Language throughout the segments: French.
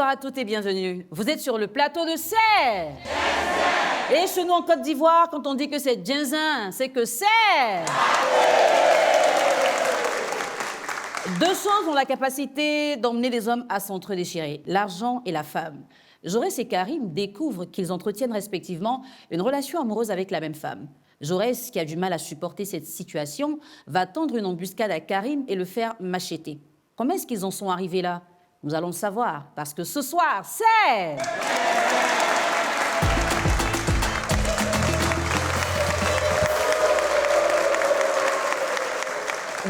Bonsoir à toutes et bienvenue. Vous êtes sur le plateau de Serre. Et chez nous en Côte d'Ivoire, quand on dit que c'est Djinzin, c'est que c'est... Deux choses ont la capacité d'emmener les hommes à s'entre-déchirer, l'argent et la femme. Jaurès et Karim découvrent qu'ils entretiennent respectivement une relation amoureuse avec la même femme. Jaurès, qui a du mal à supporter cette situation, va tendre une embuscade à Karim et le faire macheter. Comment est-ce qu'ils en sont arrivés là? Nous allons le savoir, parce que ce soir, c'est...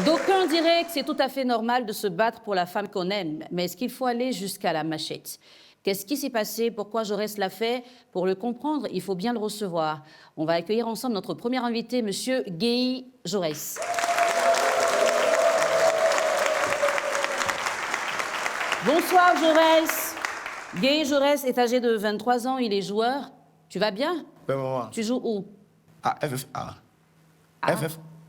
D'aucuns diraient que c'est tout à fait normal de se battre pour la femme qu'on aime, mais est-ce qu'il faut aller jusqu'à la machette? Qu'est-ce qui s'est passé? Pourquoi Jaurès l'a fait? Pour le comprendre, il faut bien le recevoir. On va accueillir ensemble notre premier invité, Monsieur Guéhi Jaurès. Bonsoir Jaurès. Guéhi Jaurès est âgé de 23 ans, il est joueur. Tu vas bien? Oui, maman. Tu joues où? À FFA. Ah.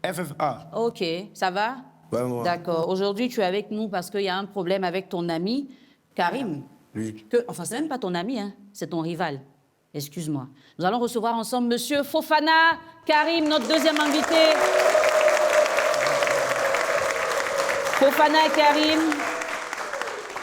FFA. Ok, ça va? Oui, maman. D'accord. Aujourd'hui, tu es avec nous parce qu'il y a un problème avec ton ami, Karim. Oui. Enfin, c'est même pas ton ami, hein, c'est ton rival. Excuse-moi. Nous allons recevoir ensemble Monsieur Fofana Karim, notre deuxième invité. Fofana Karim.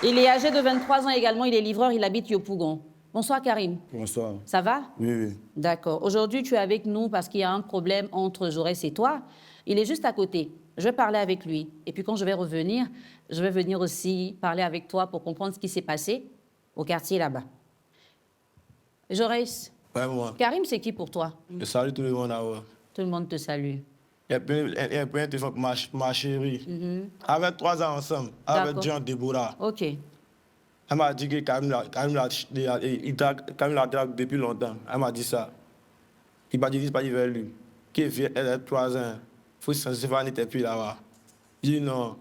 Il est âgé de 23 ans également, il est livreur, il habite Yopougon. Bonsoir Karim. Bonsoir. Ça va? Oui, oui. D'accord. Aujourd'hui, tu es avec nous parce qu'il y a un problème entre Jaurès et toi. Il est juste à côté. Je vais parler avec lui. Et puis quand je vais revenir, je vais venir aussi parler avec toi pour comprendre ce qui s'est passé au quartier là-bas. Jaurès, Oui, maman. Karim, c'est qui pour toi? Je salue tout le monde là-bas. Tout le monde te salue. Il y a plein de téléphone pour ma chérie. Avec 3 ans ensemble, avec D'accord. Jean Déborah. Ok. Elle m'a dit que Karim l'a drague depuis longtemps. Elle m'a dit ça. Il m'a dit qu'il pas dit vers lui. Elle a 3 ans. Il faut se faire n'était plus là-bas. Il dit non.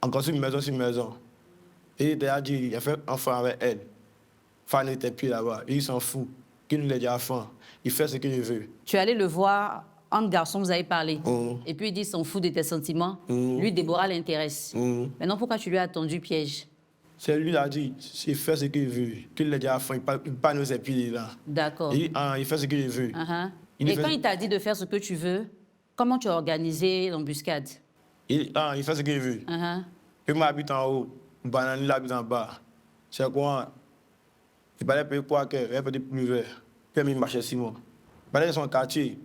Encore sur une maison. Et il a dit il a fait un enfant avec elle. Fan n'était plus là-bas. Il s'en fout. Qu'il nous l'a dit enfant. Il fait ce qu'il veut. Tu es allé le voir, un garçon, vous avez parlé. Mhm. Et puis il dit s'en fout de tes sentiments. Mhm. Lui, Déborah l'intéresse. Mhm. Maintenant, pourquoi tu lui as tendu piège? C'est lui qui a dit, il fait ce qu'il veut. Qu'il l'a dit à la fin, il ne pas nous épiler là. D'accord. Il fait ce qu'il veut. Et quand il t'a dit de faire ce que tu veux, comment tu as organisé l'embuscade? Il fait ce qu'il veut. Il m'habite en haut, Banani l'habite en bas. C'est quoi? Il parlait de quoi qu'il y avait des pluveurs. Puis il marchait 6 mois. Il parlait de son quartier.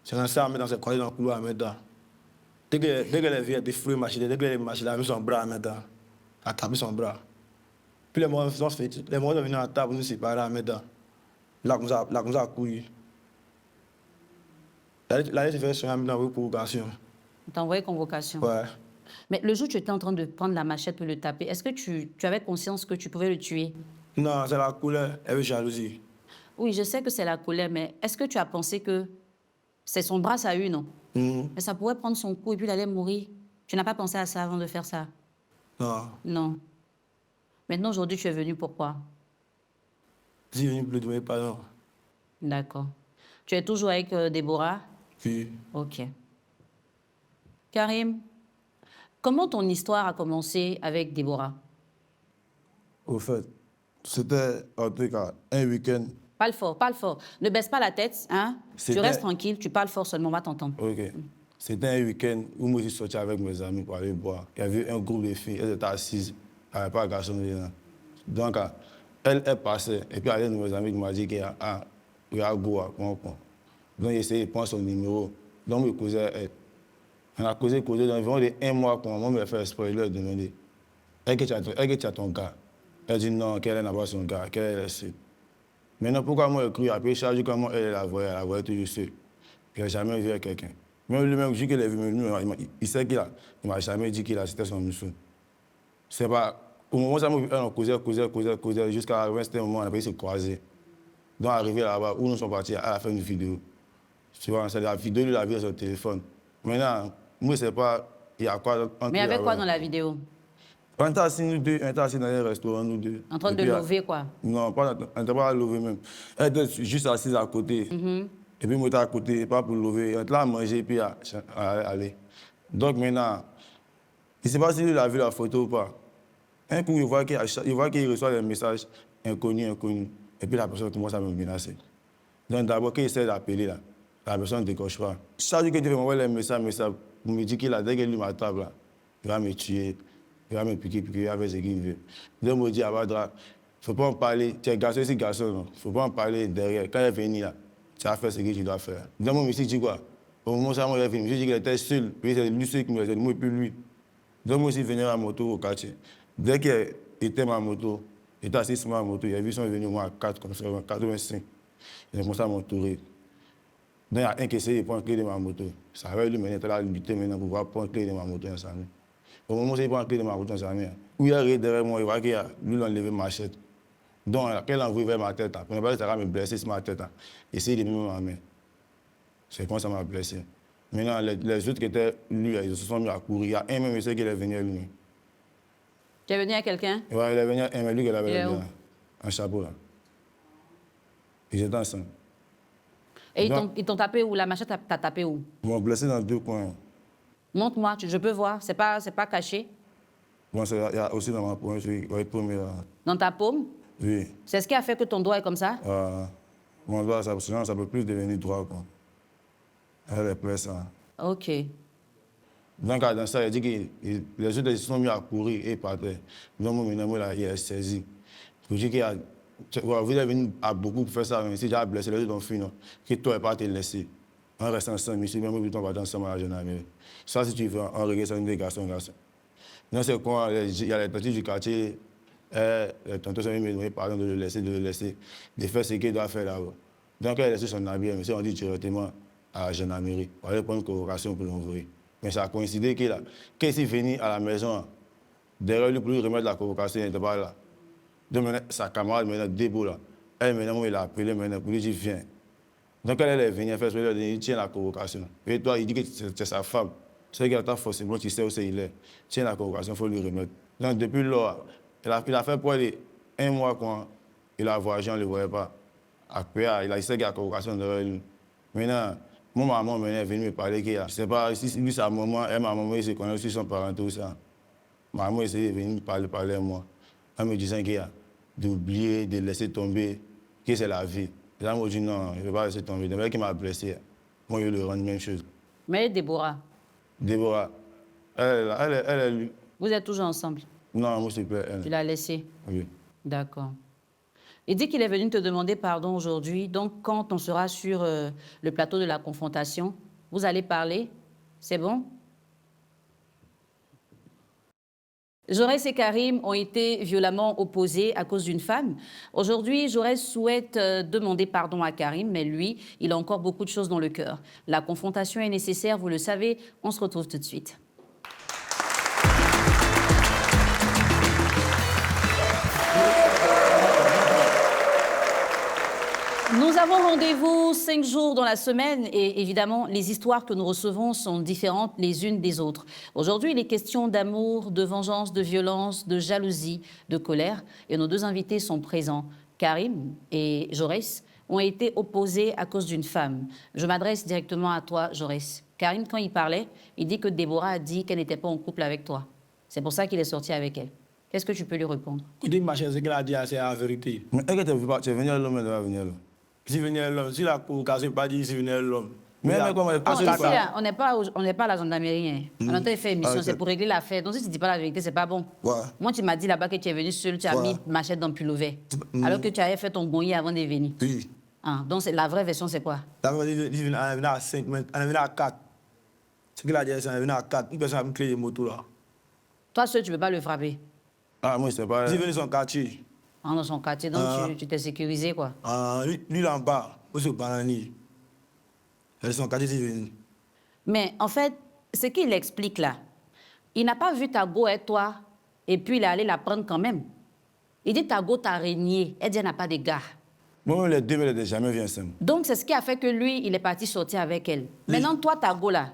C'est comme ça, dans ses collègues dans le couloir maintenant. Dès qu'elle vient des fruits marcher, dès qu'elle marche, elle a mis son bras maintenant. Elle a tapé son bras. Puis les mois sont venus à table, nous séparer maintenant. Là, comme ça, a couru. Là, il fait son ami dans vos provocations. T'as envoyé convocation. Ouais. Mais le jour où tu étais en train de prendre la machette pour le taper, est-ce que tu avais conscience que tu pouvais le tuer? Non, c'est la couleur, elle veut jalousie. Oui, je sais que c'est la colère, mais est-ce que tu as pensé que c'est son bras, ça a eu, non? Mais ça pourrait prendre son coup et puis il allait mourir. Tu n'as pas pensé à ça avant de faire ça? Non. Non. Maintenant, aujourd'hui, tu es venu pourquoi? Je suis venu pour lui demander pardon. D'accord. Tu es toujours avec Déborah? Oui. Ok. Karim, comment ton histoire a commencé avec Déborah? Au fait, c'était en tout cas un week-end. Parle fort. Ne baisse pas la tête, hein? Tu C'était- restes tranquille, tu parles fort seulement, on va t'entendre. Ok. C'était un week-end où moi je suis sorti avec mes amis pour aller boire. Il y avait un groupe de filles, elles étaient assises, il n'y avait pas de garçon dedans. Donc, elle passait, et puis il y a un de mes amis qui m'a dit qu'il y a un Goa, donc j'ai essayé de prendre son numéro. Donc, je causais avec elle. On a causé d'environ 1 mois, quand moi, je me fait spoiler, leur demander est-ce que tu as ton gars? Elle dit non, qu'elle n'a pas son gars, qu'elle est laissée. Maintenant, pourquoi moi, je crie après, je sais comment elle la voyait toujours seule. Il n'a jamais vu quelqu'un. Même lui-même, je dis qu'il a vu, il sait qu'il a. Il ne m'a jamais dit qu'il a, c'était son mission. C'est pas. Au moment où on causait, jusqu'à la fin, c'était un moment où on a pu se croiser. Donc, arrivé là-bas, où nous sommes partis à la fin d'une vidéo. Tu vois, c'est la vidéo de la vie sur le téléphone. Maintenant, moi, je ne sais pas, il y a quoi. Mais il y avait quoi dans la vidéo? On était assis, nous deux, on était assis dans un restaurant, nous deux. En train Et de puis, lever, quoi? Non, on n'était pas à lever même. Elle était juste assise à côté. Et puis moi, j'étais à côté, pas pour lever. On était là à manger, et puis à aller. Donc maintenant, je ne sais pas si lui a vu la photo ou pas. Un coup, il voit qu'il reçoit des messages inconnus. Et puis la personne commence à me menacer. Donc d'abord, qu'il essaie d'appeler, là, la personne ne décroche pas. Chaque jour que tu m'envoies les messages, il me dit qu'il a, dès qu'il lui m'attrape, là, il va me tuer, il va me piquer, il va faire ce qu'il veut. Donc il me dit, Abadra, il ne faut pas en parler. Tu es garçon ici, garçon, non. Il ne faut pas en parler derrière. Quand il est venu là, tu vas faire ce que tu dois faire. Donc mon monsieur dit quoi? Au moment où ça est venu, je dis qu'il était seul. Puis c'est lui seul qui me laissait, moi et puis lui. Donc moi aussi, venir à ma moto au quartier. Dès qu'il était ma moto, il était assis sur ma moto, il a vu son venu au moins à 4, comme ça, 85. Il a commencé à m'entourer. Donc il y a un qui essaie de prendre la clé de ma moto. Ça va lui mener à la lutter maintenant pour pouvoir prendre la clé de ma moto ensemble. Au moment où il prend la clé de ma moto ensemble, où il est derrière moi, il voit qu'il a lui enlevé ma machette. Donc quand il a envoyé vers ma tête, pour ne pas ça va me blesser sur ma tête, il essaie de me mettre ma main. C'est comme ça m'a blessé. Maintenant, les autres qui étaient lui, ils se sont mis à courir. Il y a un même monsieur qui est venu à lui. Tu es venu à quelqu'un? Oui, il est venu à un même lui qui avait un chapeau là. Ils étaient ensemble. Et ils t'ont tapé où? La machette t'a tapé où? Ils m'ont blessé dans 2 coins. Montre-moi, je peux voir. C'est pas caché? Bon, il y a aussi dans ma pointe, Dans ta paume? Oui. C'est ce qui a fait que ton doigt est comme ça? Mon doigt, ça ne peut plus devenir droit. Quoi. Elle est prête, ça. OK. Donc, dans ça, il dit que les autres ils se sont mis à courir et partaient. Donc, moi, maintenant, il est saisi. Je dis qu'il y a. Vous êtes venu à beaucoup pour faire ça, mais si j'ai blessé, les autres ont fui, non. Que toi, il pas te laisser. On reste ensemble ici, même si on va ensemble à la gendarmerie. Ça, si tu veux, on regarde ça, des garçons. Non, c'est quoi, il y a les petits du quartier, les tontons sont venus me demander pardon de le laisser, de faire ce qu'il doit faire là-bas. Donc, il a laissé son habit, mais on dit directement à la gendarmerie, pour aller prendre une convocation pour l'envoyer. Mais ça a coïncidé qu'il est venu à la maison, derrière lui pour lui remettre la convocation, il n'était pas là. Donc maintenant, sa camarade, maintenant, Débo, là, elle, maintenant, il a appelé maintenant pour lui dire viens. Donc elle est venue faire ce qu'il tient la convocation. Et toi, il dit que c'est sa femme. C'est qu'elle t'a forcément, tu sais où il est. Tiens la convocation, il faut lui remettre. Donc depuis lors, il a fait pour aller 1 mois quand il a voyagé, on ne le voyait pas. Après, il a essayé de la convocation derrière lui. Maintenant, mon maman est venue me parler qu'il y a. Je ne sais pas si lui, sa maman, et ma maman, ils se connaissent aussi son parent, tout ça. Ma maman est venue me parler à moi. En me disant qu'il y a d'oublier, de laisser tomber, que c'est la vie. Là, moi, je dis non, je ne vais pas laisser tomber. Dès qu'il m'a blessé, moi, je lui rends la même chose. Mais Déborah? Déborah, elle est lui. Vous êtes toujours ensemble? Non, moi, s'il te plaît, elle. Tu l'as laissé? Oui. D'accord. Il dit qu'il est venu te demander pardon aujourd'hui. Donc, quand on sera sur le plateau de la confrontation, vous allez parler? C'est bon? Jaurès et Karim ont été violemment opposés à cause d'une femme. Aujourd'hui, Jaurès souhaite demander pardon à Karim, mais lui, il a encore beaucoup de choses dans le cœur. La confrontation est nécessaire, vous le savez. On se retrouve tout de suite. Nous avons rendez-vous 5 jours dans la semaine et évidemment, les histoires que nous recevons sont différentes les unes des autres. Aujourd'hui, il est question d'amour, de vengeance, de violence, de jalousie, de colère. Et nos 2 invités sont présents. Karim et Jaurès ont été opposés à cause d'une femme. Je m'adresse directement à toi, Jaurès. Karim, quand il parlait, il dit que Déborah a dit qu'elle n'était pas en couple avec toi. C'est pour ça qu'il est sorti avec elle. Qu'est-ce que tu peux lui répondre? Il dit, ma chérie, ce qu'elle a dit, c'est la vérité. Mais est-ce que tu es venu à l'homme, elle va venir là? Si venait l'homme, si la convocation n'est pas dit, si venait l'homme. Mais comment elle passe on n'est pas à la gendarmerie. On a fait une mission, c'est pour régler l'affaire. Donc si tu ne dis pas la vérité, c'est pas bon. Ouais. Moi, tu m'as dit là-bas que tu es venu seul, tu as mis machette dans le pullover. Alors que tu avais fait ton gonnier avant de venir. Oui. Ah, donc la vraie version, c'est quoi? La vraie version, il venait à 5, mais elle venait à 4. Ce qu'il a dit, c'est qu'elle venait à 4. Une personne a une clé de moto là. Toi seul, tu ne peux pas le frapper. Ah, moi, c'est pas. Il venait dans son quartier. Ah, dans son quartier, donc tu t'es sécurisé, quoi. Lui, là en bas. Aussi au bananier. Elles sont quartier, c'est venu. Mais en fait, ce qu'il explique là, il n'a pas vu ta go et toi, et puis il est allé la prendre quand même. Il dit ta go t'a régné, elle dit elle n'a pas de gars. Moi, les deux, elle n'a jamais vu ensemble. Donc c'est ce qui a fait que lui, il est parti sortir avec elle. Maintenant, toi, ta go là,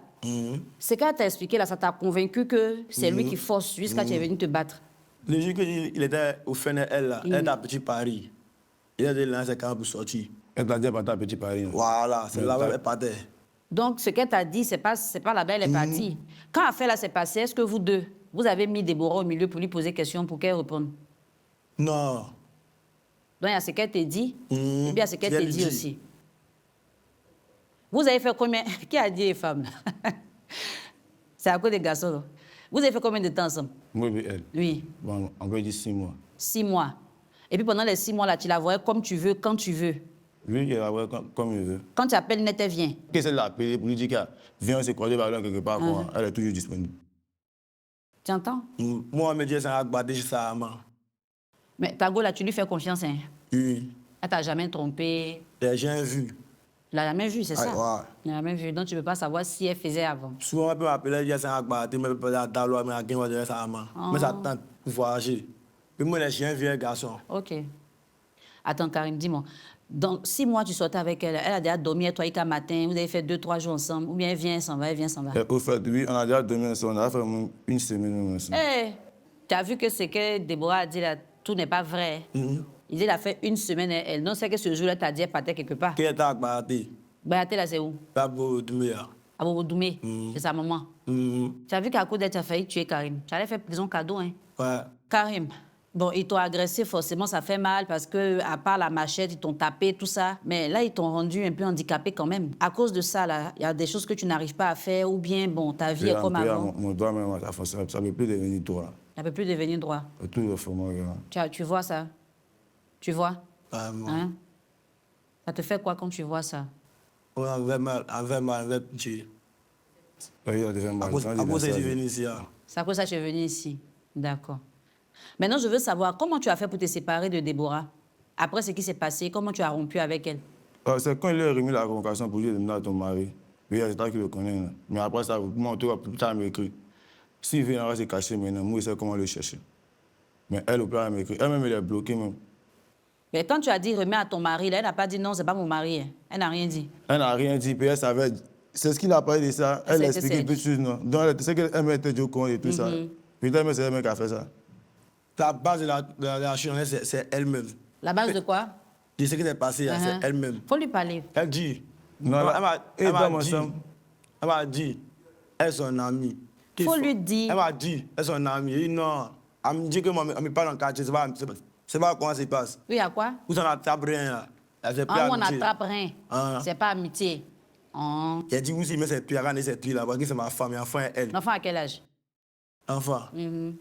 ce qu'elle t'a expliqué là, ça t'a convaincu que c'est lui qui force jusqu'à tu es venu te battre. Le jour qu'il était au FNL là, elle était à Petit Paris. Il a dit là, c'est quand pour sortir. Elle t'a dit à ta Petit Paris. Voilà, c'est là où elle partait. Donc, ce qu'elle t'a dit, c'est pas là-bas, elle est partie. Quand l'affaire là s'est passée, est-ce que vous deux, Vous avez mis Déborah au milieu pour lui poser question pour qu'elle réponde. Non. Donc, il y a ce qu'elle t'a dit, et bien ce qu'elle t'a dit aussi. Vous avez fait combien... Qui a dit les femmes? C'est à cause des garçons. Là. Vous avez fait combien de temps ensemble? Moi et elle. Oui. Bon, on peut dire 6 mois. 6 mois. Et puis pendant les 6 mois là, tu la voyais comme tu veux, quand tu veux. Oui, il la voit comme il veut. Quand tu appelles Net, elle vient. Qu'est-ce qu'elle l'a appelé pour lui dire qu'elle vient se croiser par là quelque part, quoi. Elle est toujours disponible. Tu entends? Moi, je me dis, c'est un bagage, ça, maman. Mais Tago, là, tu lui fais confiance, hein? Oui. Elle t'a jamais trompé. J'ai vu. Elle l'a jamais vu, c'est ça? Ouais. Elle l'a jamais vu. Donc, tu ne peux pas savoir si elle faisait avant. Souvent, on peut m'appeler, c'est un bagage, mais je peux pas dire, mais je peux dire ça, maman. Mais ça tente pour voyager. Puis moi, j'ai un vieux garçon. OK. Attends, Karim, dis-moi. Dans 6 mois, tu sortais avec elle. Elle a déjà dormi avec toi un matin. Vous avez fait 2-3 jours ensemble. Ou bien elle vient, elle s'en va, elle vient, s'en va. Au fait, oui, on a déjà dormi ensemble. On a fait une semaine ensemble. Hey, tu as vu que ce que Déborah a dit là, tout n'est pas vrai. Il dit qu'il a fait 1 semaine, elle. Non, c'est que ce jour-là, tu as dit qu'elle partait quelque part. Qui est à Baté? Baté, là, c'est où? Babo Doumbia. À Bobo Doumé. C'est sa maman. Tu as vu qu'à cause d'elle, tu as failli tuer Karim. Tu allais faire prison cadeau, hein? Ouais. Karim. Bon, ils t'ont agressé, forcément, ça fait mal parce que, à part la machette, ils t'ont tapé, tout ça. Mais là, ils t'ont rendu un peu handicapé quand même. À cause de ça, là, il y a des choses que tu n'arrives pas à faire ou bien, bon, ta vie est comme avant. Mon doigt, même, ça ne peut plus devenir droit. Ça ne peut plus devenir droit. Tout le format, Tu vois ça? Tu vois? Vraiment. Hein? Ça te fait quoi quand tu vois ça? On avait mal, avec Dieu. Oui, il a déjà mal. À cause de venu ici. C'est à cause de ça que tu es venu ici. D'accord. Maintenant, je veux savoir, comment tu as fait pour te séparer de Déborah? Après ce qui s'est passé, comment tu as rompu avec elle? C'est quand il a remis la convocation pour lui de demander à ton mari. Oui, c'est toi qui le connais. Là. Mais après ça, moi, en tout cas, plus tard, elle m'écrit. S'il vient, on va se cacher maintenant. Moi, je sais comment le chercher. Mais elle, au plus tard, elle m'écrit. Elle-même, elle est bloquée même. Mais quand tu as dit remets à ton mari, là, elle n'a pas dit non, c'est pas mon mari. Hein. Elle n'a rien dit. Elle n'a rien dit, puis elle savait. C'est ce qu'il a parlé de ça. Elle a expliqué peu de choses, non. Donc, elle sait qu'elle m'était au courant et tout ça. Puis c'est elle-même qui a fait ça. La base de la chose, c'est elle-même. La base de quoi? De ce qui s'est passé, c'est elle-même. Faut lui parler. Elle dit. Non, elle m'a dit, elle est son amie. Faut lui dire. Elle m'a dit, elle est son amie. Elle dit non. Elle me dit que moi, je ne parle pas dans le quartier, c'est pas comment ça se passe. Oui, à quoi? Vous en attrapez rien. On n'attrape rien. C'est pas amitié. Elle dit aussi, mais c'est plus à cette fille là, parce que c'est ma femme, et enfant, elle. L'enfant à quel âge? Enfant.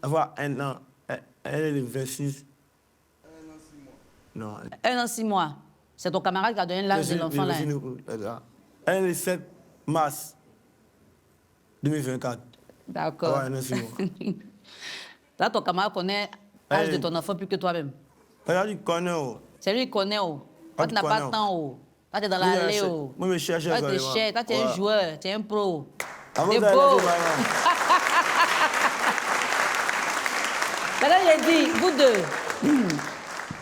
Enfant, 1 an. Elle est de 26. 1 an, 6 mois. Non. 1 an, 6 mois. C'est ton camarade qui a donné l'âge de l'enfant là. Elle est le 7 mars 2024. D'accord. 1 an, 6 mois. Là, ton camarade connaît l'âge de ton enfant plus que toi-même. Elle connaît. C'est lui qui connaît. Toi, tu n'as pas de temps. Toi, tu es dans l'allée. Moi, je cherche. Toi, tu es cher. Toi, tu es un joueur. Tu es un pro. Tu es beau. Maintenant, j'ai dit, vous deux,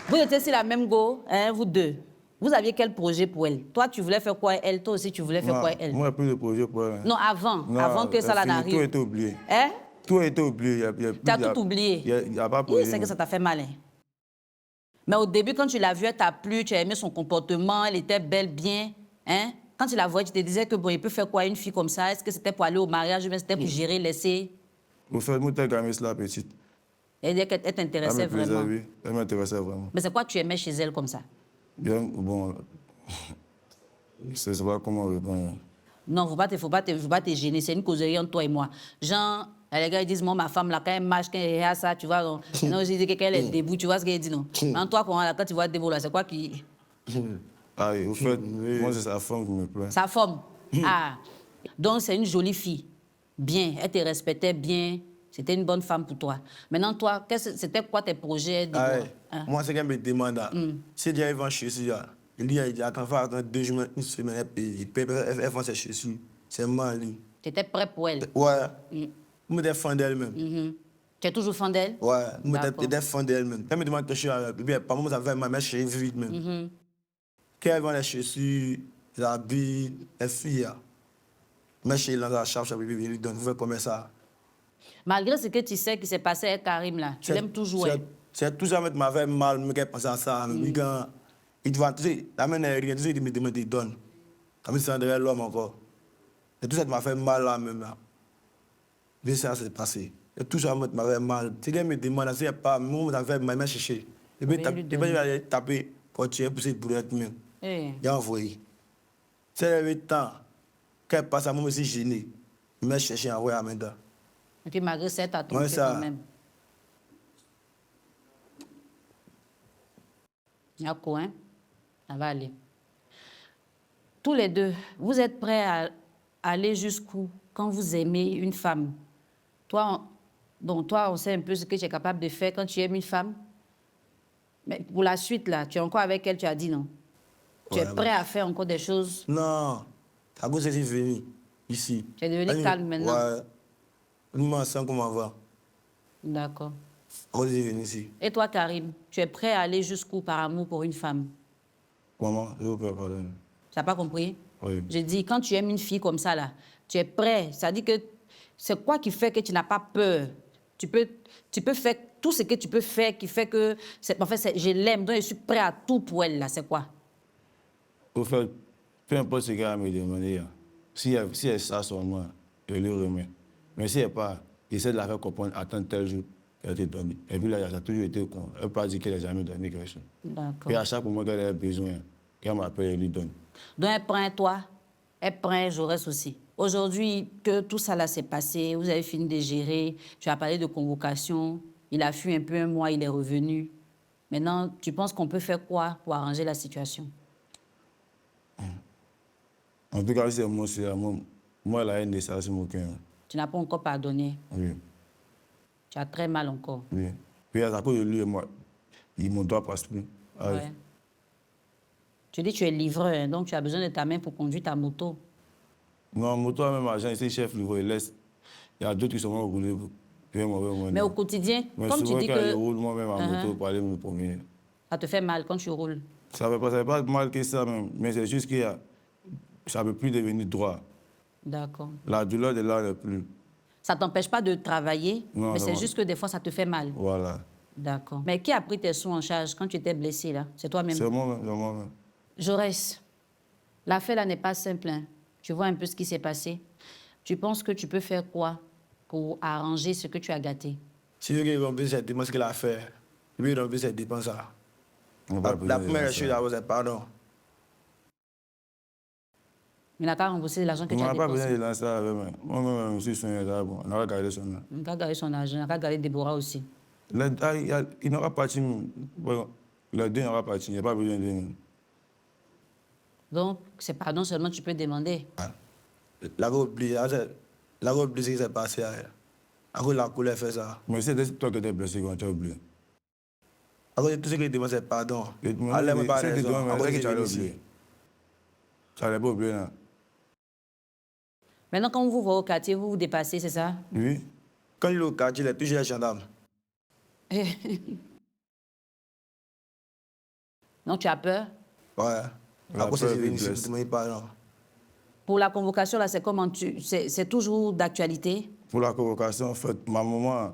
vous étiez sur la même go, hein, vous deux. Vous aviez quel projet pour elle? Toi, tu voulais faire quoi elle? Toi aussi, tu voulais faire quoi elle? Moi, j'ai plus de projet pour elle. Non, avant que ça n'arrive. Tout a été oublié. Hein? Tout a été oublié. Tu as tout oublié? Il n'y a pas de projet. Oui, c'est que ça t'a fait mal. Hein? Mais au début, quand tu l'as vue, elle t'a plu, tu as aimé son comportement, elle était belle, bien. Hein? Quand tu la voyais, tu te disais que bon, il peut faire quoi une fille comme ça? Est-ce que c'était pour aller au mariage ou bien c'était pour gérer, laisser? Au fait, moi, t'as gagné la petite. Elle t'intéressait vraiment. Oui, elle m'intéressait vraiment. Mais c'est quoi tu aimais chez elle comme ça? Bien, bon, je ne sais pas comment répondre. Non, faut pas te gêner, c'est une causerie entre toi et moi. Genre, les gars ils disent, moi, ma femme, là, quand elle marche, quand elle a ça, tu vois, non, je dis que qu'elle est debout, tu vois ce qu'elle dit, non? Mais toi, quand tu vois debout, là, c'est quoi qui... Ah oui, au fait, moi, c'est sa femme qui me plaît. Sa femme? Ah, donc c'est une jolie fille. Bien, elle te respectait bien. C'était une bonne femme pour toi. Maintenant, toi, c'était quoi tes projets? Moi, c'est qu'elle me demande. Si Dieu va chez lui, il dit, attends, faut attendre 2 jours, 1 semaine, elle fait ses chaussures. C'est mal. Tu étais prêt pour elle? Ouais. Je suis fan d'elle-même. Tu es toujours fan d'elle? Ouais, je suis fan d'elle-même. Elle me demande que je suis avec par moment, ça fait ma chérie vite même. Quand elle vend les chaussures, les habits, les filles, ma chérie, dans la charge, elle lui donne, vous faites comme ça. Malgré ce que tu sais qui s'est passé avec Karim, là, tu l'aimes toujours? C'est toujours avec ma fait mal, mais qu'elle pense à ça. Il doit, tu sais, la main est rien, tu sais, il me demande, il donne. Comme si c'est derrière l'homme encore. Et tout ça m'a fait mal là même. Là. Mais ça s'est passé. Et tout ça m'avait mal. Si quelqu'un me demande, si pas, moi, je vais me chercher. Et puis, il va taper pour tirer pour ces boulettes même. Il a envoyé. C'est le temps. Quand elle passe à moi, je suis gêné. Je me chercher à envoyer à Menda. Et puis malgré ça, tu as tombé quand même. Il y a quoi, hein? Ça va aller. Tous les deux, vous êtes prêts à aller jusqu'où quand vous aimez une femme? Toi, on sait un peu ce que tu es capable de faire quand tu aimes une femme. Mais pour la suite, là, tu es encore avec elle, tu as dit non. Tu es prêt à faire encore des choses? Non. À cause de ce que je suis venu ici. Tu es devenu calme maintenant? Ouais. Je me sens comme avant. D'accord. À cause de ce que je suis venu ici. Et toi, Karim, tu es prêt à aller jusqu'où par amour pour une femme? Comment? Je vous peux parler. Tu n'as pas compris? Oui. Je dis, quand tu aimes une fille comme ça, là, tu es prêt. Ça dit que c'est quoi qui fait que tu n'as pas peur? Tu peux faire tout ce que tu peux faire qui fait que... En fait, je l'aime, donc je suis prêt à tout pour elle, là. C'est quoi? Au fait, peu importe ce qu'elle me demande, si elle sait sur moi, je lui remets. Mais si elle n'est pas, j'essaie de la faire comprendre, attendre tel jour qu'elle te donne. Et puis là, ça a toujours été con. Elle n'a pas dit qu'elle n'a jamais donné quelque chose. D'accord. Et à chaque moment qu'elle a besoin, qu'elle m'appelle, elle lui donne. Donc, elle prend toi, elle prend Jaurès aussi. Aujourd'hui, que tout ça là s'est passé, vous avez fini de gérer, tu as parlé de convocation, il a fui un peu un mois, il est revenu. Maintenant, tu penses qu'on peut faire quoi pour arranger la situation? En tout cas, c'est moi, la haine de ça, c'est mon cœur. Tu n'as pas encore pardonné? Oui. Tu as très mal encore? Oui. Puis à cause de lui et moi, mon doigt passe plus. Ouais. Tu dis que tu es livreur, hein, donc tu as besoin de ta main pour conduire ta moto. Non, moto, même agent, ici, chef livreur, il laisse. Il y a d'autres qui sont roulés. Mais au quotidien, comme tu dis que... Je roule moi-même en moto pour aller me promener. Ça te fait mal quand tu roules? Ça ne fait pas mal que ça, même. Mais c'est juste que ça ne peut plus devenir droit. D'accord. La douleur de là n'est plus. Ça ne t'empêche pas de travailler, non, mais c'est juste que des fois, ça te fait mal. Voilà. D'accord. Mais qui a pris tes soins en charge quand tu étais blessé, là? C'est toi-même? C'est moi-même. Jaurès, l'affaire là n'est pas simple. Hein. Tu vois un peu ce qui s'est passé. Tu penses que tu peux faire quoi pour arranger ce que tu as gâté? Si je veux remplir cette dépense qu'il a fait, je veux remplir cette dépense là. La première chose, c'est pardon. Il n'a qu'à rembourser l'argent que tu as dépensé. On n'a pas besoin de lancer avec moi. Moi-même, je suis soigné d'abord. On n'a qu'à garder son argent. Il n'a qu'à garder son argent, il n'a qu'à garder Déborah aussi. Il n'aura pas parti. Le deux n'aura pas parti. Il n'y a pas besoin de lui. Donc, c'est pardon seulement que tu peux demander. La robe blessée, ce qui s'est passé. À cause de la couleur fait ça. Mais c'est toi qui t'es blessé quand tu as oublié. À cause de tout ce que je demande, c'est pardon. Allez, me parler. C'est que tu allais oublier. Tu n'allais pas oublier, non? Maintenant, quand vous voyez au quartier, vous vous dépassez, c'est ça? Oui. Quand il est au quartier, il est toujours les gendarmes. Donc, tu as peur? Ouais. À cause de ce que je demande pardon. Pour la convocation, là, c'est comment c'est toujours d'actualité? Pour la convocation, en fait, ma maman,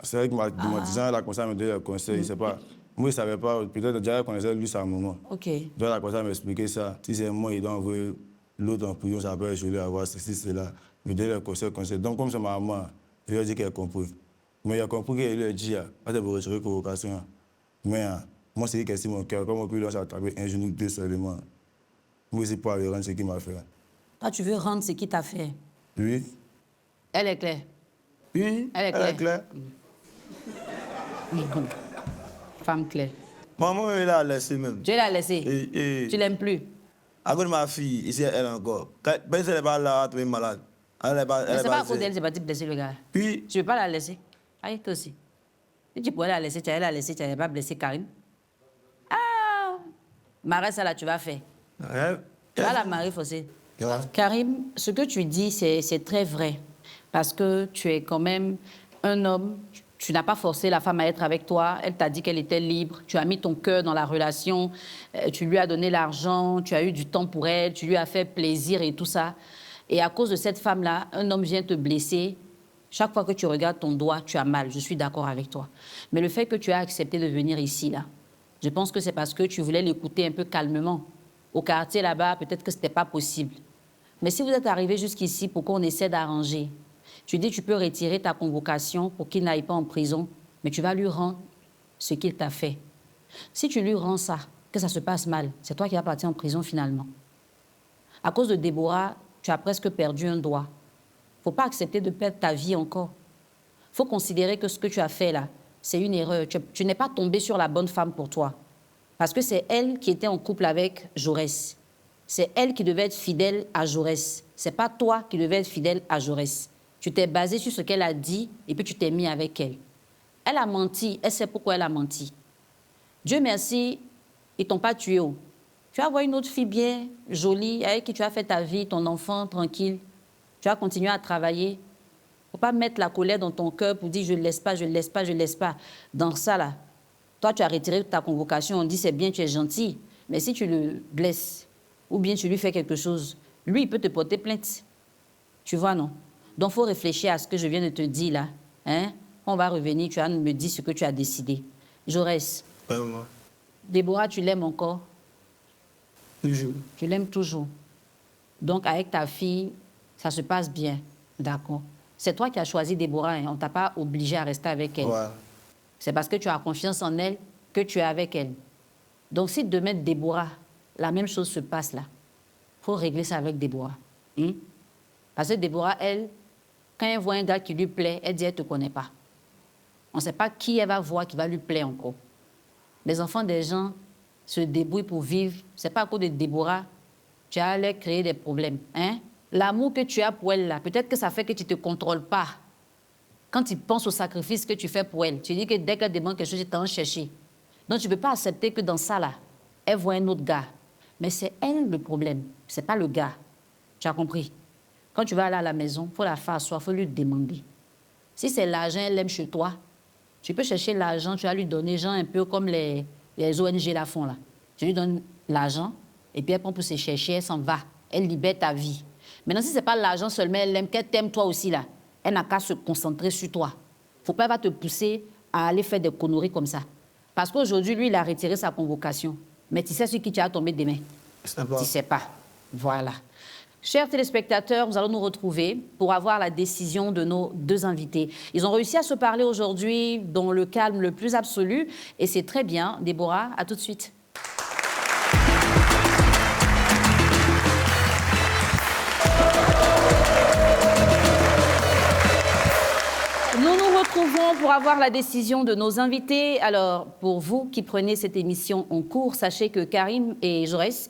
c'est vrai que ma disant, elle a commencé à me donner des conseils, c'est pas... Moi, je ne savais pas, peut-être déjà, elle connaissait lui, sa maman. OK. Donc, elle a commencé à m'expliquer ça. Si c'est moi, il doit envoyer l'autre en prison, ça peut, je vais avoir ceci, cela. Me donner des conseils. Donc, comme c'est ma maman, je lui ai dit qu'elle a compris. Mais il a compris qu'elle lui a dit, pas de retirer la convocation. Mais moi, c'est que c'est mon cœur. Comme on peut lui attraper un genou, deux seulement. Moi, c'est pour aller rendre ce qu'il m'a fait. Toi, tu veux rendre ce qu'il t'a fait? Oui. Elle est claire? Oui, elle est claire. Femme claire. Maman, elle l'a laissé même. Tu l'as laissée? Tu l'aimes plus? À cause de ma fille, ici, elle encore. Quand elle n'est pas là, elle est malade. Mais c'est pas à cause d'elle, c'est pas blesser le gars. Puis, tu ne veux pas la laisser? Aïe, toi aussi. Si tu pouvais la laisser, tu allais la laisser, tu n'allais pas blesser Karine. Ah! Marie, ça là, tu vas faire. Tu vas la marier, Fossé. Karim, ce que tu dis, c'est très vrai. Parce que tu es quand même un homme, tu n'as pas forcé la femme à être avec toi, elle t'a dit qu'elle était libre, tu as mis ton cœur dans la relation, tu lui as donné l'argent, tu as eu du temps pour elle, tu lui as fait plaisir et tout ça. Et à cause de cette femme-là, un homme vient te blesser. Chaque fois que tu regardes ton doigt, tu as mal, je suis d'accord avec toi. Mais le fait que tu as accepté de venir ici, là, je pense que c'est parce que tu voulais l'écouter un peu calmement. Au quartier là-bas, peut-être que ce n'était pas possible. Mais si vous êtes arrivé jusqu'ici pour qu'on essaie d'arranger, Tu dis que tu peux retirer ta convocation pour qu'il n'aille pas en prison, mais tu vas lui rendre ce qu'il t'a fait. Si tu lui rends ça, que ça se passe mal, c'est toi qui vas partir en prison finalement. À cause de Déborah, tu as presque perdu un doigt. Il ne faut pas accepter de perdre ta vie encore. Il faut considérer que ce que tu as fait là, c'est une erreur. Tu n'es pas tombé sur la bonne femme pour toi. Parce que c'est elle qui était en couple avec Jaurès. C'est elle qui devait être fidèle à Jaurès. Ce n'est pas toi qui devais être fidèle à Jaurès. Tu t'es basé sur ce qu'elle a dit et puis tu t'es mis avec elle. Elle a menti, elle sait pourquoi elle a menti. Dieu merci, ils ne t'ont pas tué. Tu vas voir une autre fille bien, jolie, avec qui tu as fait ta vie, ton enfant, tranquille. Tu vas continuer à travailler. Il ne faut pas mettre la colère dans ton cœur pour dire je ne laisse pas, je ne laisse pas, je ne laisse pas. Dans ça, là, toi, tu as retiré ta convocation, on dit c'est bien, tu es gentil. Mais si tu le blesses, ou bien tu lui fais quelque chose, lui, il peut te porter plainte. Tu vois, non? Donc, il faut réfléchir à ce que je viens de te dire là. Hein? On va revenir, tu vas me dire ce que tu as décidé. Jaurès. Ouais, maman. Déborah, tu l'aimes encore? Toujours. Tu l'aimes toujours. Donc, avec ta fille, ça se passe bien. D'accord. C'est toi qui as choisi Déborah. Hein? On ne t'a pas obligé à rester avec elle. Ouais. C'est parce que tu as confiance en elle que tu es avec elle. Donc, si demain, Déborah, la même chose se passe là, il faut régler ça avec Déborah. Parce que Déborah, elle, quand elle voit un gars qui lui plaît, elle dit, elle ne te connaît pas. On ne sait pas qui elle va voir qui va lui plaire encore. Les enfants des gens se débrouillent pour vivre. Ce n'est pas à cause de Déborah, tu as leur créer des problèmes. Hein? L'amour que tu as pour elle, là, peut-être que ça fait que tu ne te contrôles pas. Quand tu penses au sacrifice que tu fais pour elle, tu dis que dès qu'elle demande quelque chose, tu t'en chercher. Donc, tu ne peux pas accepter que dans ça, là, elle voit un autre gars. Mais c'est elle le problème, ce n'est pas le gars. Tu as compris? Quand tu vas aller à la maison, il faut la faire asseoir, il faut lui demander. Si c'est l'argent, elle aime chez toi, tu peux chercher l'argent, tu vas lui donner, genre un peu comme les ONG la font là. Tu lui donnes l'argent et puis elle prend pour se chercher, elle s'en va. Elle libère ta vie. Maintenant, si ce n'est pas l'argent seulement, elle aime, qu'elle t'aime toi aussi là. Elle n'a qu'à se concentrer sur toi. Il ne faut pas elle va te pousser à aller faire des conneries comme ça. Parce qu'aujourd'hui, lui, il a retiré sa convocation. Mais tu sais sur qui tu as tombé demain? Tu ne sais pas. Voilà. Chers téléspectateurs, nous allons nous retrouver pour avoir la décision de nos deux invités. Ils ont réussi à se parler aujourd'hui dans le calme le plus absolu et c'est très bien. Déborah, à tout de suite. Nous nous retrouvons pour avoir la décision de nos invités. Alors, pour vous qui prenez cette émission en cours, sachez que Karim et Jaurès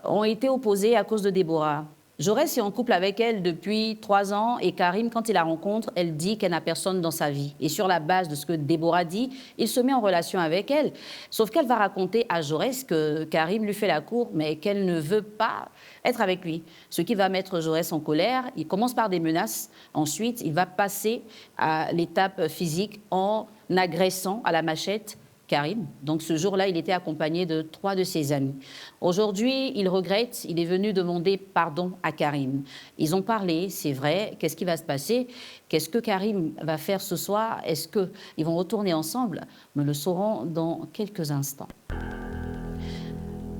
ont été opposés à cause de Déborah. Jaurès est en couple avec elle depuis 3 ans et Karim, quand il la rencontre, elle dit qu'elle n'a personne dans sa vie. Et sur la base de ce que Déborah dit, il se met en relation avec elle. Sauf qu'elle va raconter à Jaurès que Karim lui fait la cour, mais qu'elle ne veut pas être avec lui. Ce qui va mettre Jaurès en colère. Il commence par des menaces. Ensuite, il va passer à l'étape physique en agressant à la machette Karim. Donc ce jour-là, il était accompagné de 3 de ses amis. Aujourd'hui, il regrette, il est venu demander pardon à Karim. Ils ont parlé, c'est vrai. Qu'est-ce qui va se passer? Qu'est-ce que Karim va faire ce soir? Est-ce qu'ils vont retourner ensemble? Nous le saurons dans quelques instants.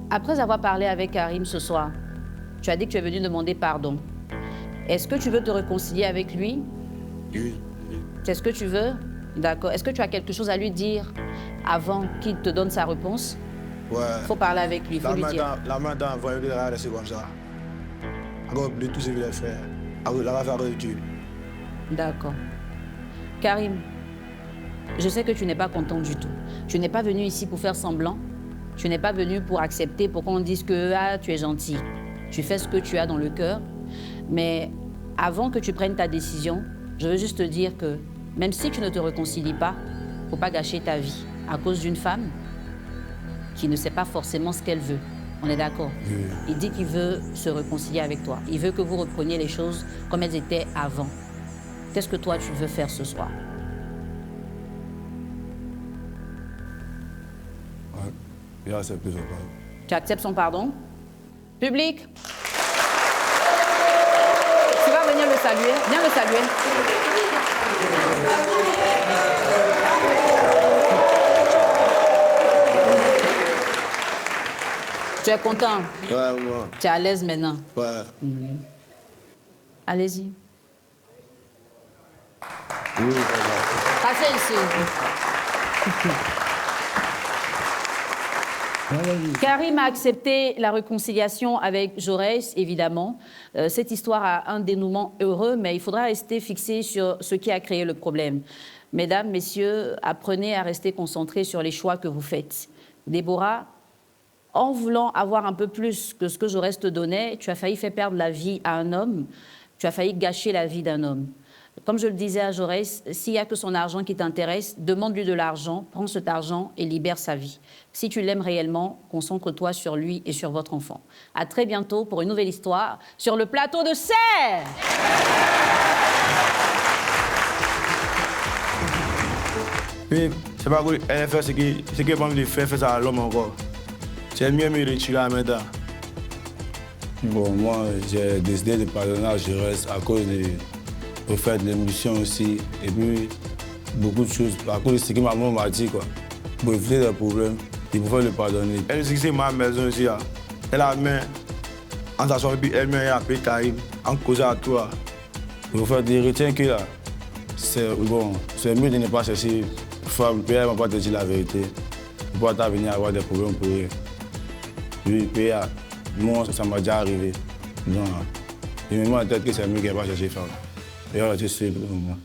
Après avoir parlé avec Karim ce soir, tu as dit que tu es venu demander pardon. Est-ce que tu veux te réconcilier avec lui? Oui. C'est ce que tu veux? D'accord. Est-ce que tu as quelque chose à lui dire avant qu'il te donne sa réponse? Ouais. Il faut parler avec lui, il faut lui dire. La main dans la vie, elle reste comme ça. Encore plus tout ce qu'il a fait. Elle va faire Dieu. D'accord. Karim, je sais que tu n'es pas content du tout. Tu n'es pas venu ici pour faire semblant. Tu n'es pas venu pour accepter, pour qu'on dise que tu es gentil. Tu fais ce que tu as dans le cœur. Mais avant que tu prennes ta décision, je veux juste te dire que même si tu ne te réconcilies pas, il ne faut pas gâcher ta vie à cause d'une femme qui ne sait pas forcément ce qu'elle veut. On est d'accord? Oui. Il dit qu'il veut se réconcilier avec toi. Il veut que vous repreniez les choses comme elles étaient avant. Qu'est-ce que toi, tu veux faire ce soir? Ouais. Il a accepté son pardon. Tu acceptes son pardon? Public? Tu vas venir le saluer? Viens le saluer. Tu es content? Ouais, moi. Tu es à l'aise maintenant? Ouais. Allez-y. Oui, voilà. Passez ici. Karim a accepté la réconciliation avec Jaurès, évidemment. Cette histoire a un dénouement heureux, mais il faudra rester fixé sur ce qui a créé le problème. Mesdames, messieurs, apprenez à rester concentrés sur les choix que vous faites. Déborah, en voulant avoir un peu plus que ce que Jaurès te donnait, tu as failli faire perdre la vie à un homme, tu as failli gâcher la vie d'un homme. Comme je le disais à Jaurès, s'il n'y a que son argent qui t'intéresse, demande-lui de l'argent, prends cet argent et libère sa vie. Si tu l'aimes réellement, concentre-toi sur lui et sur votre enfant. À très bientôt pour une nouvelle histoire sur le plateau de Serre. Oui, c'est pas que elle fait ce qu'elle va me faire ça à l'homme encore. C'est mieux de tuer la maintenant. Bon, moi, j'ai décidé de pardonner à Jaurès à cause de faire de l'émission aussi. Et puis, beaucoup de choses, à cause de ce que ma maman m'a dit, quoi. Pour éviter des problèmes, il faut le pardonner. Elle dit que c'est ma maison aussi. Elle a mis en s'assoit et puis elle-même a payé Karim en causant à toi. Il faut faire des retiens que là, c'est bon, c'est mieux de ne pas chercher. Le père ne va pas te dire la vérité. Il ne faut pas venir avoir des problèmes pour eux. Lui, le père, moi, ça m'a déjà arrivé. Donc, il me met en tête que c'est mieux qu'il ne va pas chercher femme. Et alors, je suis pour le moment.